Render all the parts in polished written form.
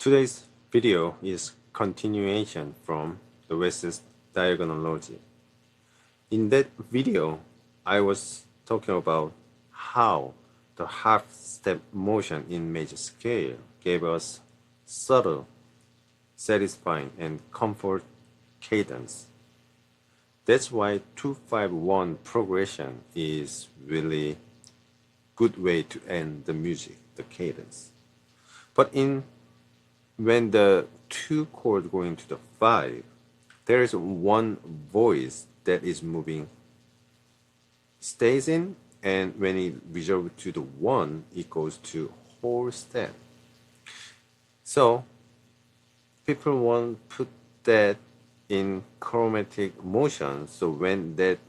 Today's video is continuation from the West's diagonal logic. In that video, I was talking about how the half step motion in major scale gave us subtle, satisfying, and comfort cadence. That's why 251 progression is really good way to end the music, the cadence. But when the two chords go into the five, there is one voice that is moving, stays in, and when it resolves to the one, it goes to whole step. So people want to put that in chromatic motion. So when that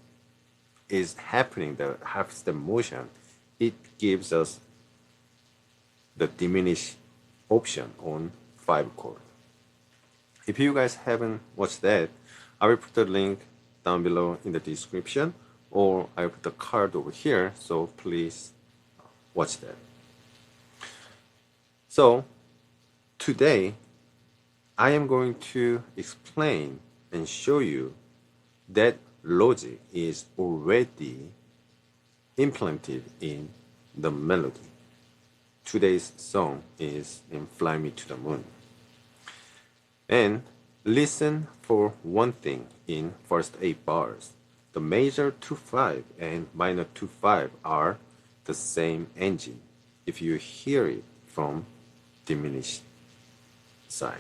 is happening, the half step motion, it gives us the diminished option on 5 chord. If you guys haven't watched that, I will put the link down below in the description, or I will put the card over here, so please watch that. So today I am going to explain and show you that logic is already implemented in the melody. Today's song is in Fly Me to the Moon. And listen for one thing in first 8 bars. The major 2-5 and minor 2-5 are the same engine if you hear it from diminished side.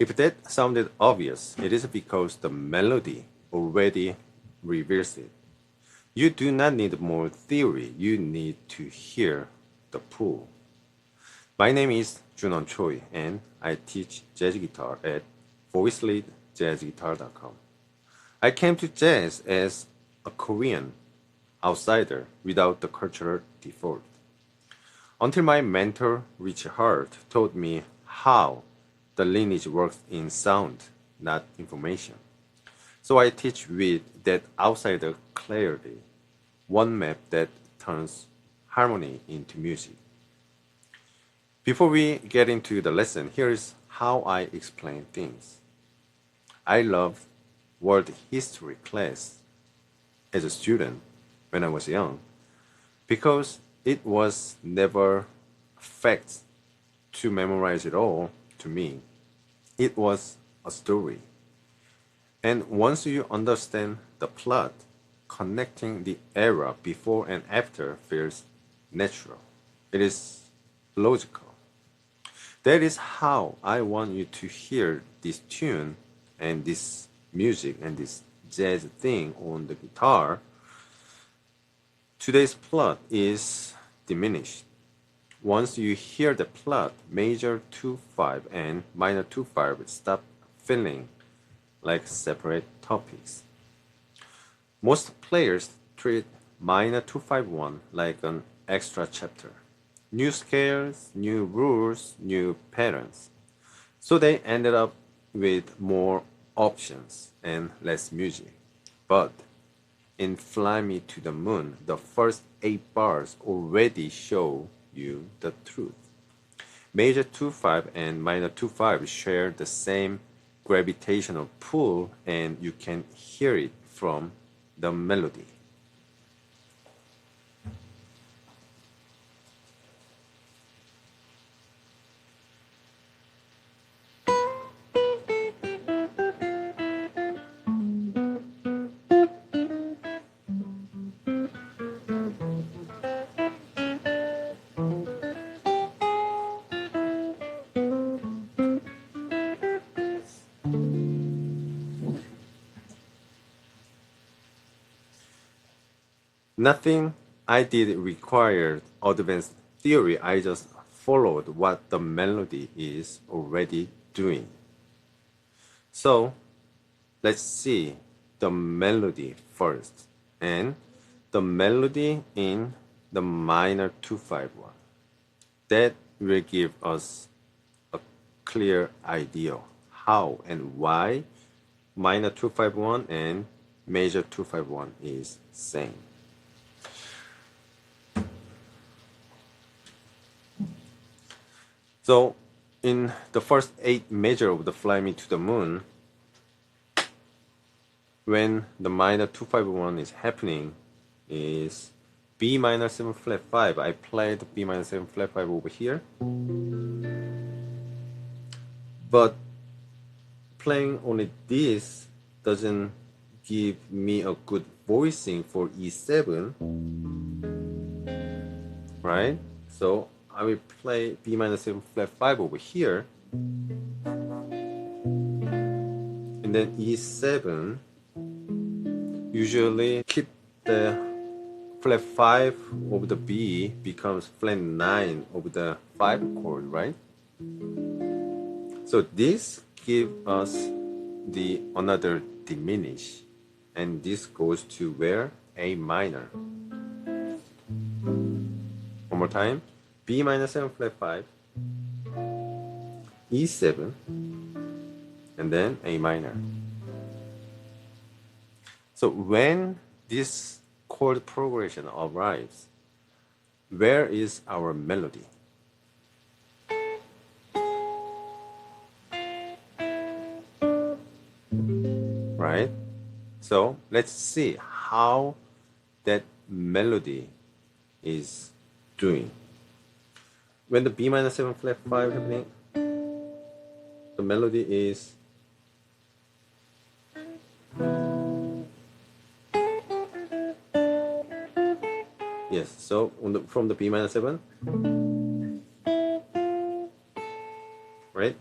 If that sounded obvious, it is because the melody already reveals it. You do not need more theory, you need to hear the pull. My name is Junwon Choi and I teach jazz guitar at voicelidjazzguitar.com. I came to jazz as a Korean outsider without the cultural default. Until my mentor, Rich Hart, taught me how the lineage works in sound, not information. So I teach with that outsider clarity, one map that turns harmony into music. Before we get into the lesson, here's how I explain things. I loved world history class as a student when I was young because it was never facts to memorize it all to me. It was a story. And once you understand the plot, connecting the era before and after feels natural. It is logical. That is how I want you to hear this tune and this music and this jazz thing on the guitar. Today's plot is diminished. Once you hear the plot, major 2-5 and minor 2-5 stop feeling like separate topics. Most players treat minor 2-5-1 like an extra chapter. New scales, new rules, new patterns. So they ended up with more options and less music. But in Fly Me to the Moon, the first 8 bars already show you the truth. Major 2-5 and minor 2-5 share the same gravitational pull and you can hear it from the melody. Nothing I did required advanced theory. I just followed what the melody is already doing. So let's see the melody first, and the melody in the minor 251. That will give us a clear idea how and why minor 251 and major 251 is same. So in the first 8 measure of the Fly Me to the Moon, when the minor 251 is happening, is B minor 7 flat 5. I played B minor 7 flat 5 over here, but playing only this doesn't give me a good voicing for E7, right? So I will play B minor 7 flat 5 over here, and then E7, usually keep the flat 5 of the B becomes flat 9 of the 5 chord, right? So this gives us the another diminish, and this goes to where? A minor. One more time. B minor 7 flat 5, E7, and then A minor. So when this chord progression arrives, where is our melody? Right? So let's see how that melody is doing. When the B minor 7 flat 5 happening, the melody is yes. So from the B minor 7, right?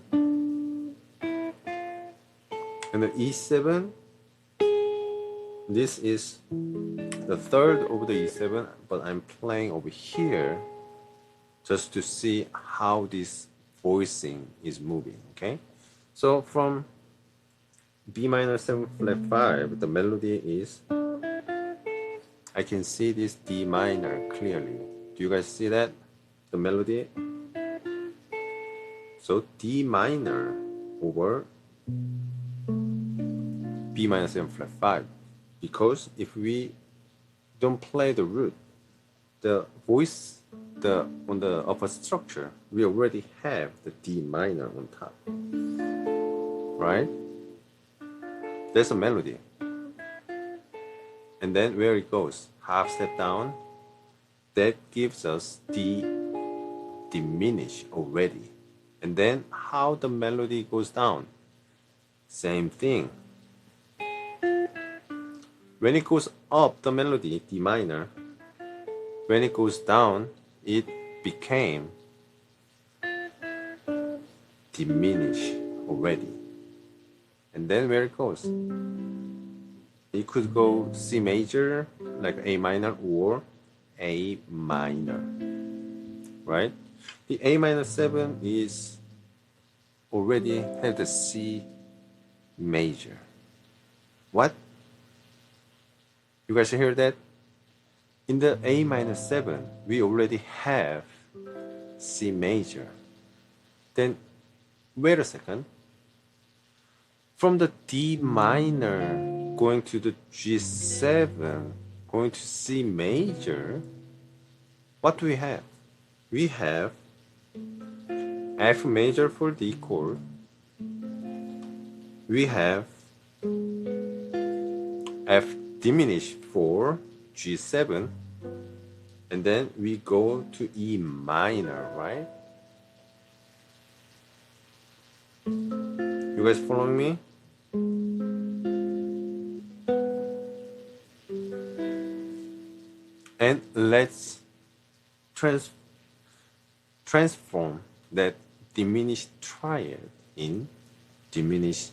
And the E7, this is the third of the E7, but I'm playing over here just to see how this voicing is moving, okay? So from B minor 7 flat 5, the melody is, I can see this D minor clearly. Do you guys see that? The melody? So D minor over B minor 7 flat 5. Because if we don't play the root, the voice on the upper structure, we already have the D minor on top, right? There's a melody. And then where it goes, half step down, that gives us the diminish already. And then how the melody goes down, same thing. When it goes up, the melody, D minor, when it goes down, it became diminish already. And then where it goes, it could go C major, like A minor, or A minor, right? The A minor 7 is already have the C major. What? You guys hear that? In the A minor 7, we already have C major. Then, wait a second. From the D minor going to the G7, going to C major, what do we have? We have F major for D chord. We have F diminished for G7, and then we go to E minor, right? You guys following me? And let's transform that diminished triad in diminished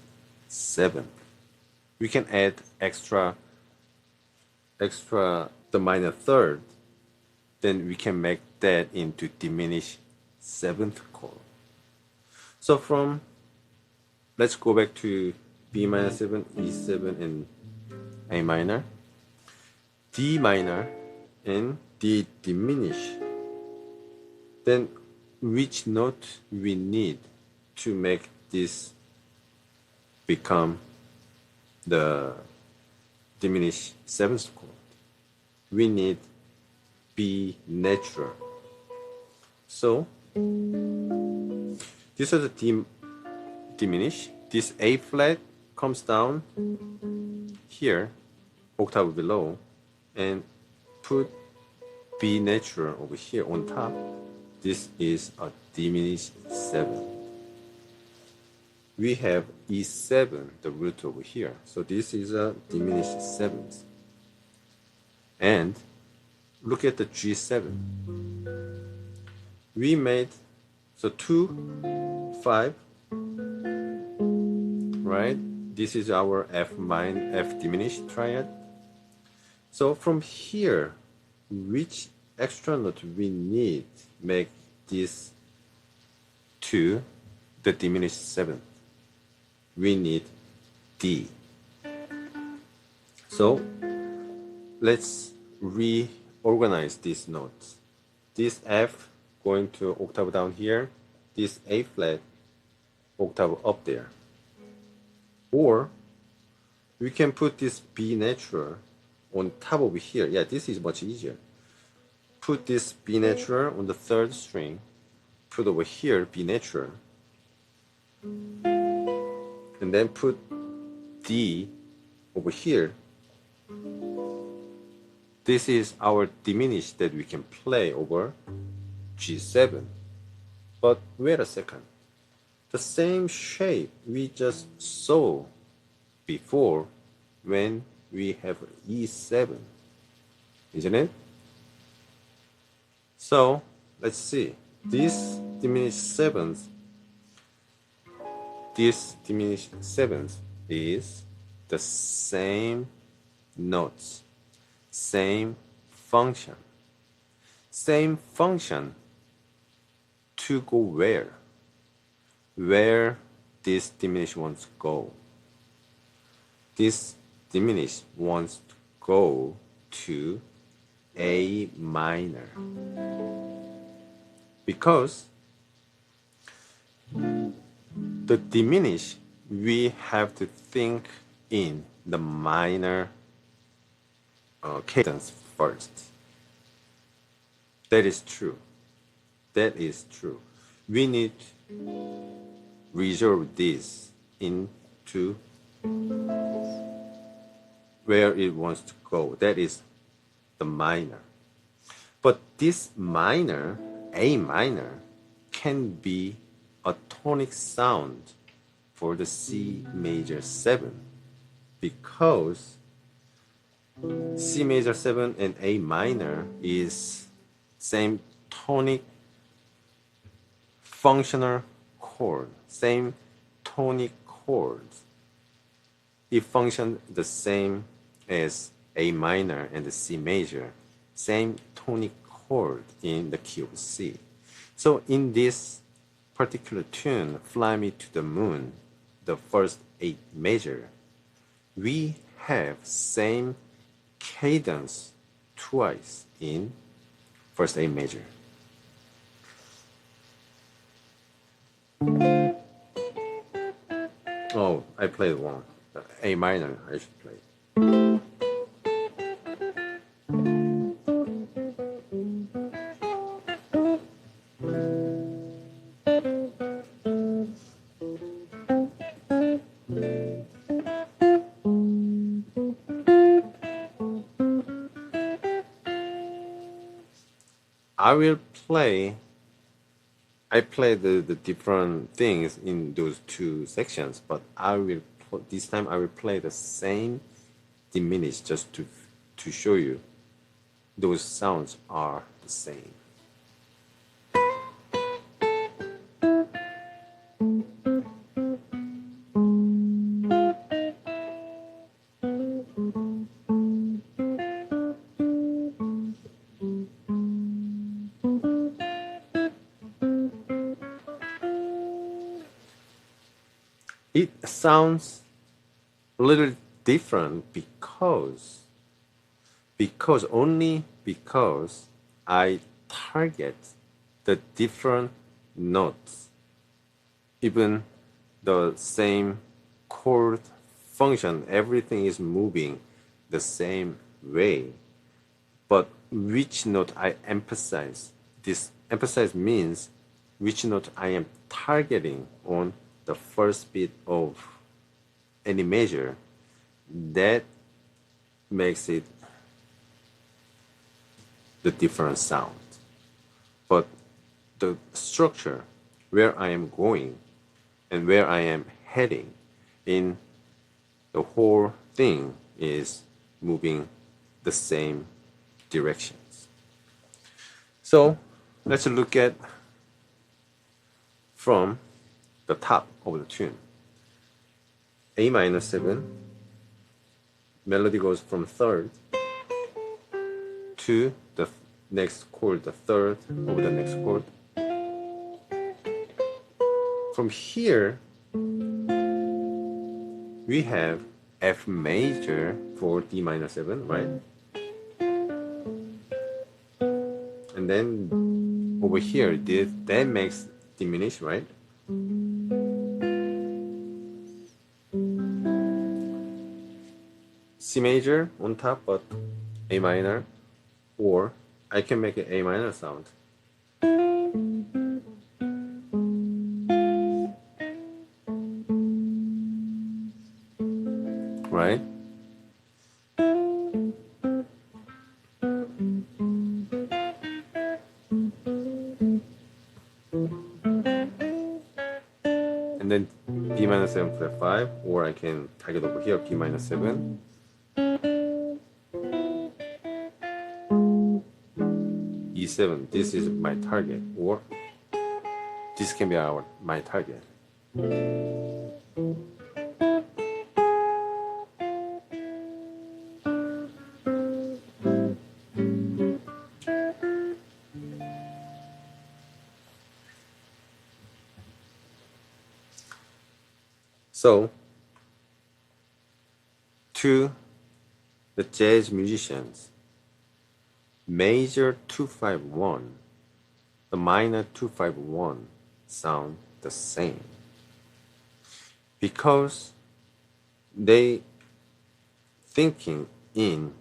seventh. We can add extra the minor third, then we can make that into diminished seventh chord. So let's go back to B minor 7, E7, and A minor, D minor, and D diminished. Then which note we need to make this become the diminished seventh chord? We need B natural. So this is the diminished. This A flat comes down here, octave below, and put B natural over here on top. This is a diminished 7. We have E7, the root over here. So this is a diminished 7th. And look at the G7. We made, so 2, 5, right? This is our F diminished triad. So from here, which extra note we need make this to the diminished 7th? We need D. So let's reorganize these notes. This F going to octave down here, this A flat octave up there. Or we can put this B natural on top over here. Yeah, this is much easier. Put this B natural on the third string, put over here B natural, and then put D over here. This is our diminished that we can play over G7. But wait a second. The same shape we just saw before when we have E7, isn't it? So let's see. This diminished seventh is the same notes, same function. Same function to go where? Where this diminished wants to go? This diminished wants to go to A minor. Because the diminished, we have to think in the minor cadence first. That is true. That is true. We need to resolve this into where it wants to go. That is the minor. But this minor, A minor, can be a tonic sound for the C major 7 because C major 7 and A minor is same tonic functional chord, same tonic chords. It functions the same as A minor and the C major, same tonic chord in the key of C. So in this particular tune, Fly Me to the Moon, the first 8 major, we have same cadence twice in first A major. Oh, I played one. A minor, I should play. I play the different things in those two sections, but this time I will play the same diminished just to show you those sounds are the same. It sounds a little different only because I target the different notes, even the same chord function, everything is moving the same way. But which note I emphasize, this emphasize means which note I am targeting on the first beat of any measure, that makes it the different sound. But the structure, where I am going and where I am heading in the whole thing is moving the same directions. So let's look at from the top of the tune. A minor 7, melody goes from third to the next chord, the third of the next chord. From here, we have F major for D minor 7, right? And then over here, that makes diminished, right? C major on top, but A minor, or I can make an A minor sound. Right? And then D minor 7 flat 5, or I can target over here, B minor 7. E7, this is my target, or this can be my target. So, to the jazz musicians, major 251, the minor 251 sound the same because they thinking in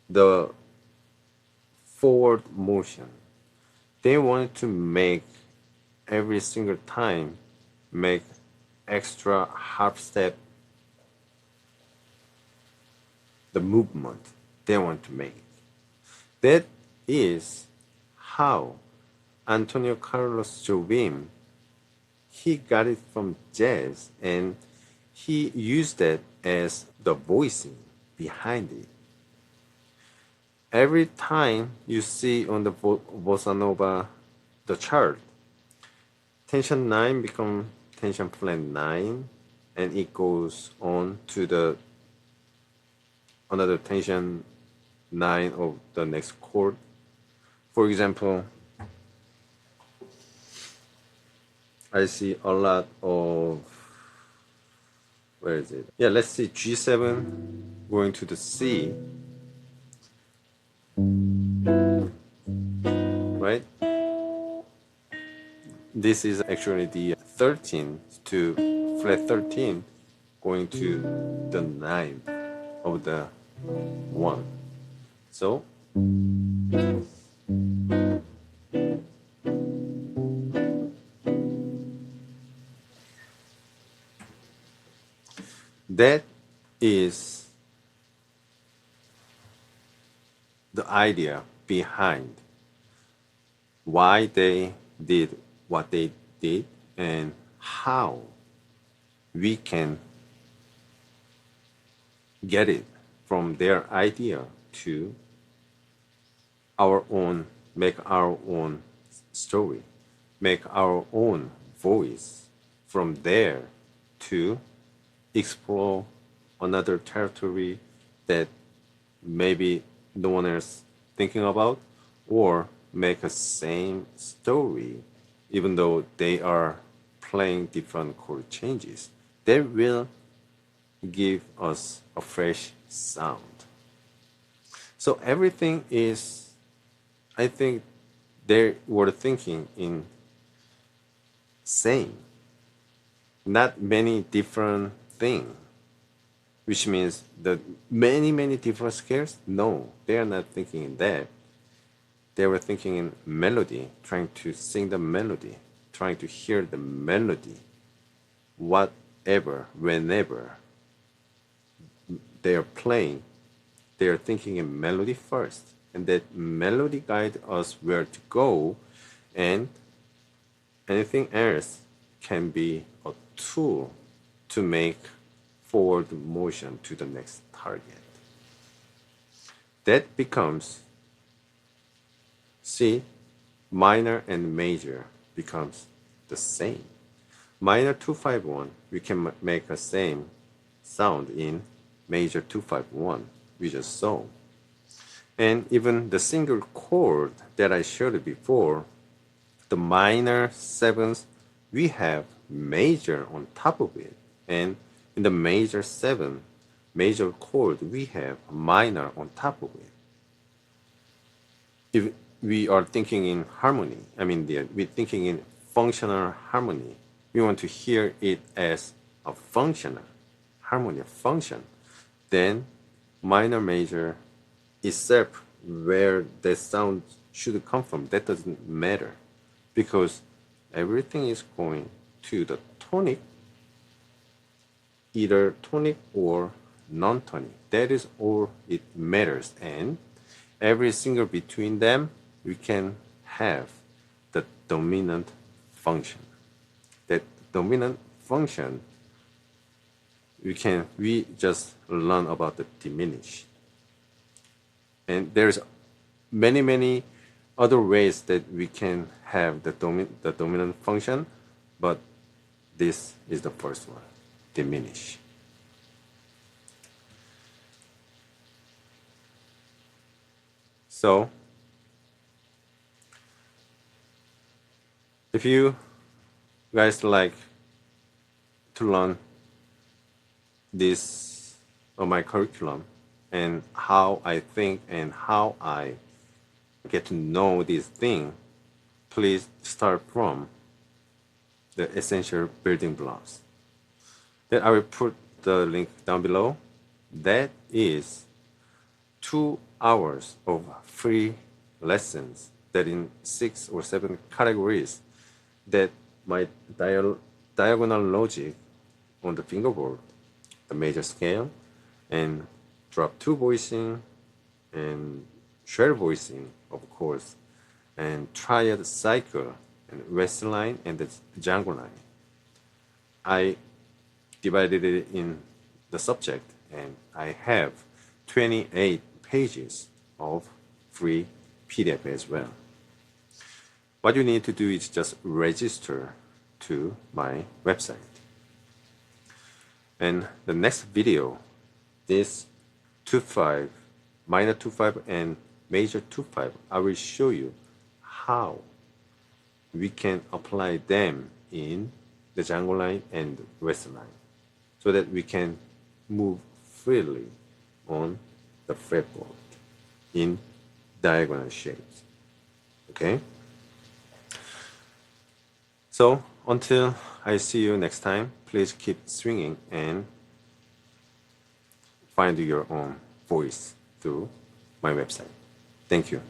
the forward motion. They wanted to make every single time make extra half step the movement they want to make. That is how Antonio Carlos Jobim, he got it from jazz and he used that as the voicing behind it. Every time you see on the bossa nova the chart, tension 9 become tension flat 9, and it goes on to the another tension 9 of the next chord. For example, I see a lot of, where is it? Yeah, let's see, G7 going to the C, right? This is actually the 13 to flat 13 going to the 9 of the 1. So that is the idea behind why they did what they did and how we can get it from their idea to our own, make our own story, make our own voice, from there to explore another territory that maybe no one else thinking about, or make a same story even though they are playing different chord changes. That will give us a fresh sound. So everything is, I think they were thinking in same, not many different things, which means the many different scales. No, they are not thinking in that. They were thinking in melody, trying to sing the melody, trying to hear the melody, whatever, whenever they are playing, they are thinking in melody first, and that melody guide us where to go, and anything else can be a tool to make forward motion to the next target. That becomes, see, minor and major becomes the same. Minor 251, we can make a same sound in major 251 we just saw. And even the single chord that I showed before, the minor seventh, we have major on top of it. And in the major 7, major chord, we have minor on top of it. If we are thinking in harmony, we're thinking in functional harmony. We want to hear it as a functional harmony, a function. Then minor, major, except where the sound should come from, that doesn't matter, because everything is going to the tonic, either tonic or non-tonic. That is all it matters. And every single between them, we can have the dominant function. That dominant function, we just learn about the diminished. And there's many other ways that we can have the dominant function, but this is the first one, diminish. So if you guys like to learn this on my curriculum and how I think and how I get to know this thing, please start from the essential building blocks. Then I will put the link down below. That is 2 hours of free lessons that in 6 or 7 categories that my diagonal logic on the fingerboard, the major scale, and drop 2 voicing, and share voicing, of course, and triad cycle, and west line, and the jungle line. I divided it in the subject, and I have 28 pages of free PDF as well. What you need to do is just register to my website. And the next video, this 2/5, minor 2/5 and major 2/5, I will show you how we can apply them in the jungle line and west line so that we can move freely on the fretboard in diagonal shapes. Okay? So until I see you next time, please keep swinging and find your own voice through my website. Thank you.